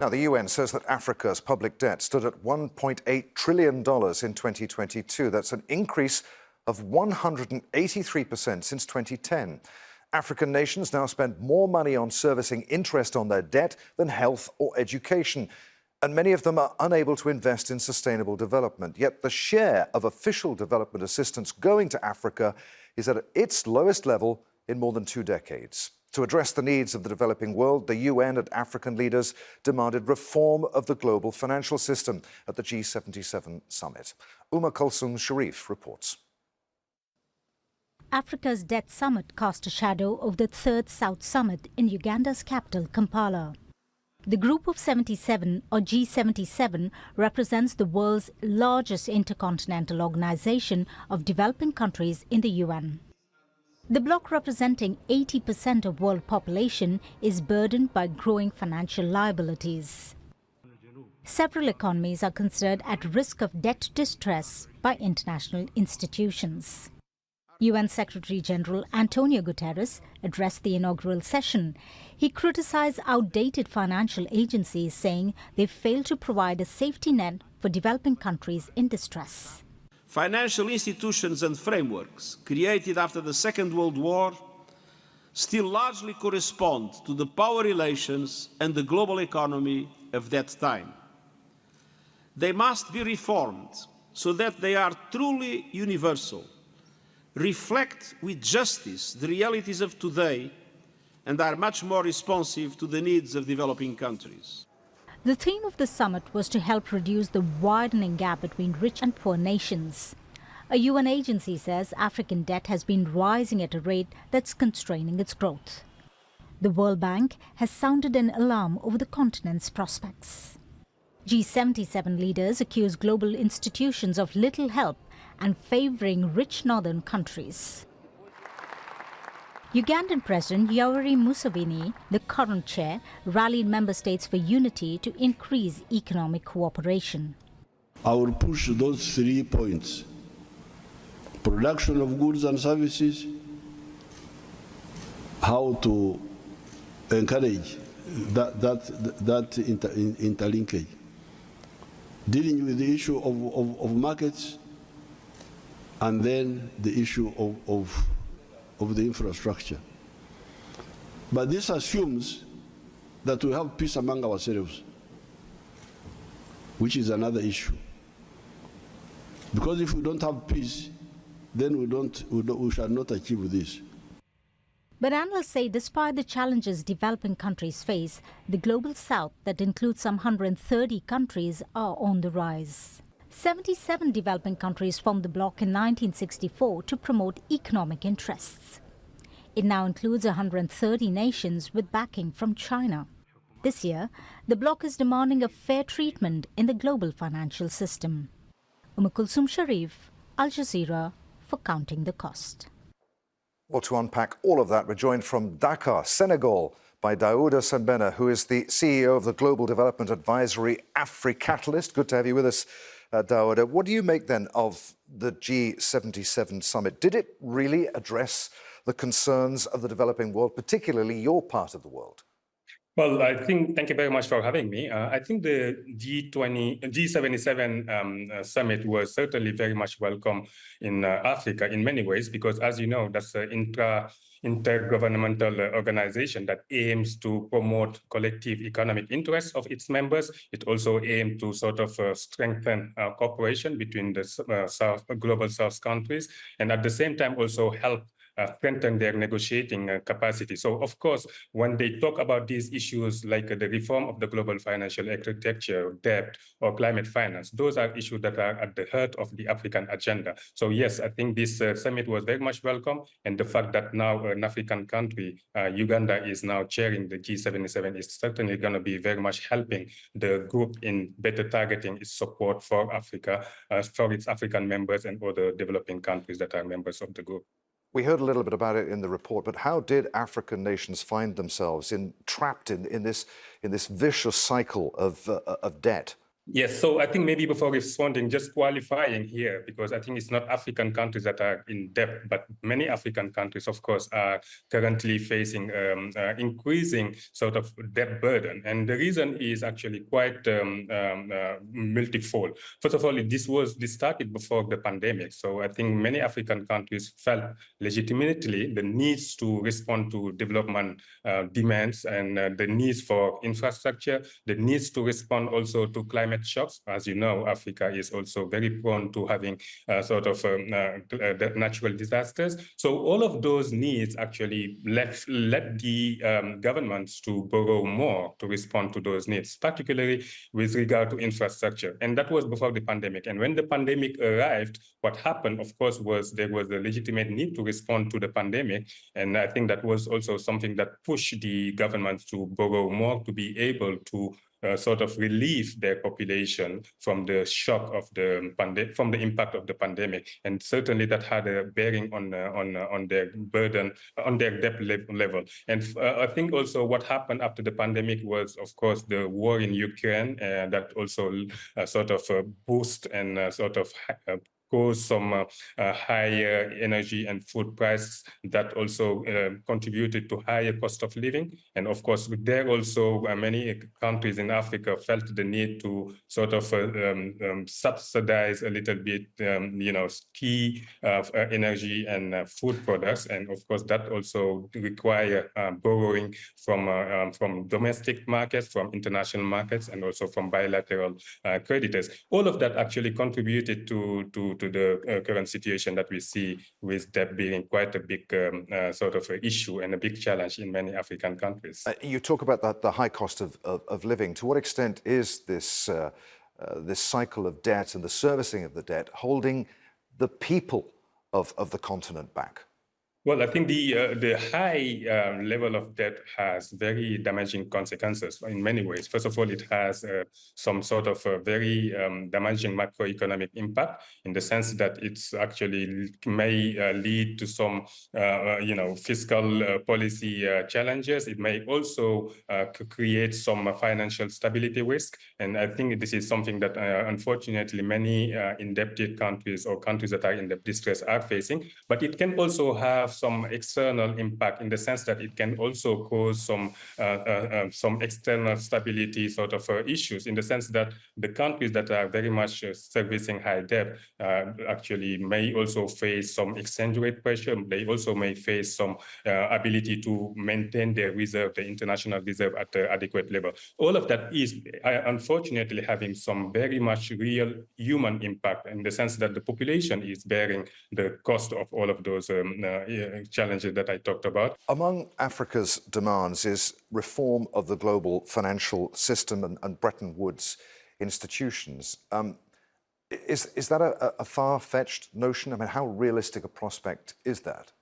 Now, the UN says that Africa's public debt stood at $1.8 trillion in 2022. That's an increase of 183% since 2010. African nations now spend more money on servicing interest on their debt than health or education. And many of them are unable to invest in sustainable development. Yet the share of official development assistance going to Africa is at its lowest level in more than 2 decades. To address the needs of the developing world, the UN and African leaders demanded reform of the global financial system at the G77 summit. Kulsum Sharif reports. Africa's Debt Summit cast a shadow over the third South Summit in Uganda's capital, Kampala. The Group of 77, or G77, represents the world's largest intercontinental organization of developing countries in the UN. The bloc, representing 80% of world population, is burdened by growing financial liabilities. Several economies are considered at risk of debt distress by international institutions. UN Secretary-General Antonio Guterres addressed the inaugural session. He criticized outdated financial agencies, saying they fail to provide a safety net for developing countries in distress. Financial institutions and frameworks created after the Second World War still largely correspond to the power relations and the global economy of that time. They must be reformed so that they are truly universal, reflect with justice the realities of today, and are much more responsive to the needs of developing countries. The theme of the summit was to help reduce the widening gap between rich and poor nations. A UN agency says African debt has been rising at a rate that's constraining its growth. The World Bank has sounded an alarm over the continent's prospects. G77 leaders accuse global institutions of little help and favouring rich northern countries. Ugandan President Yoweri Museveni, the current chair, rallied member states for unity to increase economic cooperation. I will push those 3 points: production of goods and services, how to encourage that interlinkage, dealing with the issue of markets, and then the issue of the infrastructure. But this assumes that we have peace among ourselves, which is another issue. Because if we don't have peace, then we shall not achieve this. But analysts say despite the challenges developing countries face, the global south, that includes some 130 countries, are on the rise. 77 developing countries formed the bloc in 1964 to promote economic interests. It now includes 130 nations with backing from China. This year, the bloc is demanding a fair treatment in the global financial system. Kulsum Sharif, Aljazeera, for Counting the Cost. Well, to unpack all of that, we're joined from Dakar, Senegal, by Daouda Sembena, who is the CEO of the Global Development Advisory Africatalyst. Good to have you with us, Daouda. What do you make then of the G77 summit? Did it really address the concerns of the developing world, particularly your part of the world? Well, thank you very much for having me. I think the G77 summit was certainly very much welcome in Africa in many ways, because as you know, that's an intergovernmental organization that aims to promote collective economic interests of its members. It also aims to sort of strengthen cooperation between the global South countries, and at the same time also help strengthen their negotiating capacity. So, of course, when they talk about these issues like the reform of the global financial architecture, debt, or climate finance, those are issues that are at the heart of the African agenda. So, yes, I think this summit was very much welcome, and the fact that now an African country, Uganda, is now chairing the G77 is certainly going to be very much helping the group in better targeting its support for Africa, for its African members and other developing countries that are members of the group. We heard a little bit about it in the report, but how did African nations find themselves trapped in this vicious cycle of debt? Yes, so I think maybe before responding, just qualifying here, because I think it's not African countries that are in debt, but many African countries, of course, are currently facing increasing sort of debt burden. And the reason is actually quite multifold. First of all, this started before the pandemic. So I think many African countries felt legitimately the needs to respond to development demands and the needs for infrastructure, the needs to respond also to climate shocks. As you know, Africa is also very prone to having natural disasters. So all of those needs actually led the governments to borrow more to respond to those needs, particularly with regard to infrastructure. And that was before the pandemic. And when the pandemic arrived, what happened, of course, was there was a legitimate need to respond to the pandemic. And I think that was also something that pushed the governments to borrow more to be able to sort of relieve their population from the shock of from the impact of the pandemic, and certainly that had a bearing on their burden, on their debt level. And I think also what happened after the pandemic was, of course, the war in Ukraine that also sort of boost and sort of cause some higher energy and food prices that also contributed to higher cost of living. And of course, there also many countries in Africa felt the need to sort of subsidize a little bit, key energy and food products. And of course, that also require borrowing from domestic markets, from international markets, and also from bilateral creditors. All of that actually contributed to the current situation that we see, with debt being quite a big sort of issue and a big challenge in many African countries. You talk about the high cost of living. To what extent is this cycle of debt and the servicing of the debt holding the people of the continent back? Well, I think the high level of debt has very damaging consequences in many ways. First of all, it has some sort of very damaging macroeconomic impact, in the sense that it's actually may lead to some, fiscal policy challenges. It may also create some financial stability risk. And I think this is something that unfortunately many indebted countries or countries that are in debt distress are facing. But it can also have some external impact, in the sense that it can also cause some external stability sort of issues, in the sense that the countries that are very much servicing high debt actually may also face some exchange rate pressure. They also may face some ability to maintain their reserve, the international reserve, at the adequate level. All of that is unfortunately having some very much real human impact, in the sense that the population is bearing the cost of all of those challenges that I talked about. Among Africa's demands is reform of the global financial system and Bretton Woods institutions. Is that a far-fetched notion? I mean, how realistic a prospect is that?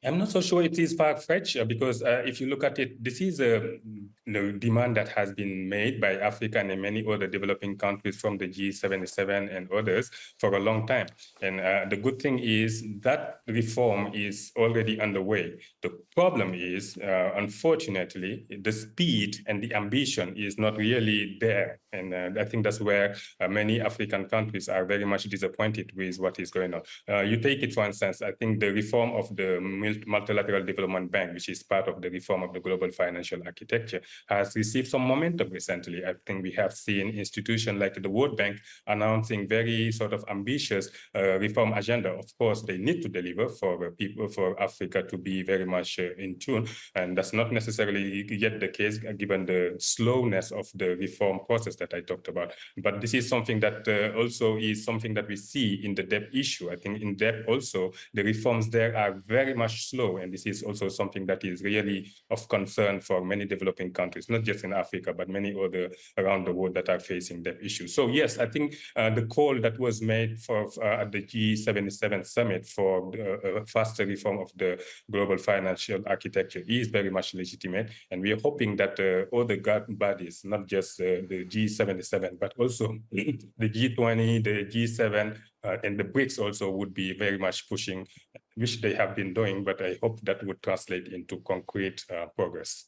I'm not so sure it is far-fetched, because if you look at it, this is a demand that has been made by Africa and many other developing countries from the G77 and others for a long time. And the good thing is that reform is already underway. The problem is, unfortunately, the speed and the ambition is not really there. And I think that's where many African countries are very much disappointed with what is going on. You take it, for instance, I think the reform of the Multilateral Development Bank, which is part of the reform of the global financial architecture, has received some momentum recently. I think we have seen institutions like the World Bank announcing very sort of ambitious reform agenda. Of course, they need to deliver for people, for Africa to be very much in tune. And that's not necessarily yet the case, given the slowness of the reform process that I talked about. But this is something that also is something that we see in the debt issue. I think in debt also, the reforms there are very much slow, and this is also something that is really of concern for many developing countries, not just in Africa, but many other around the world that are facing that issue. So yes, I think the call that was made for at the G77 summit for a faster reform of the global financial architecture is very much legitimate, and we are hoping that other bodies, not just the G77, but also the G20, the G7, and the BRICS also would be very much pushing, which they have been doing, but I hope that would translate into concrete progress.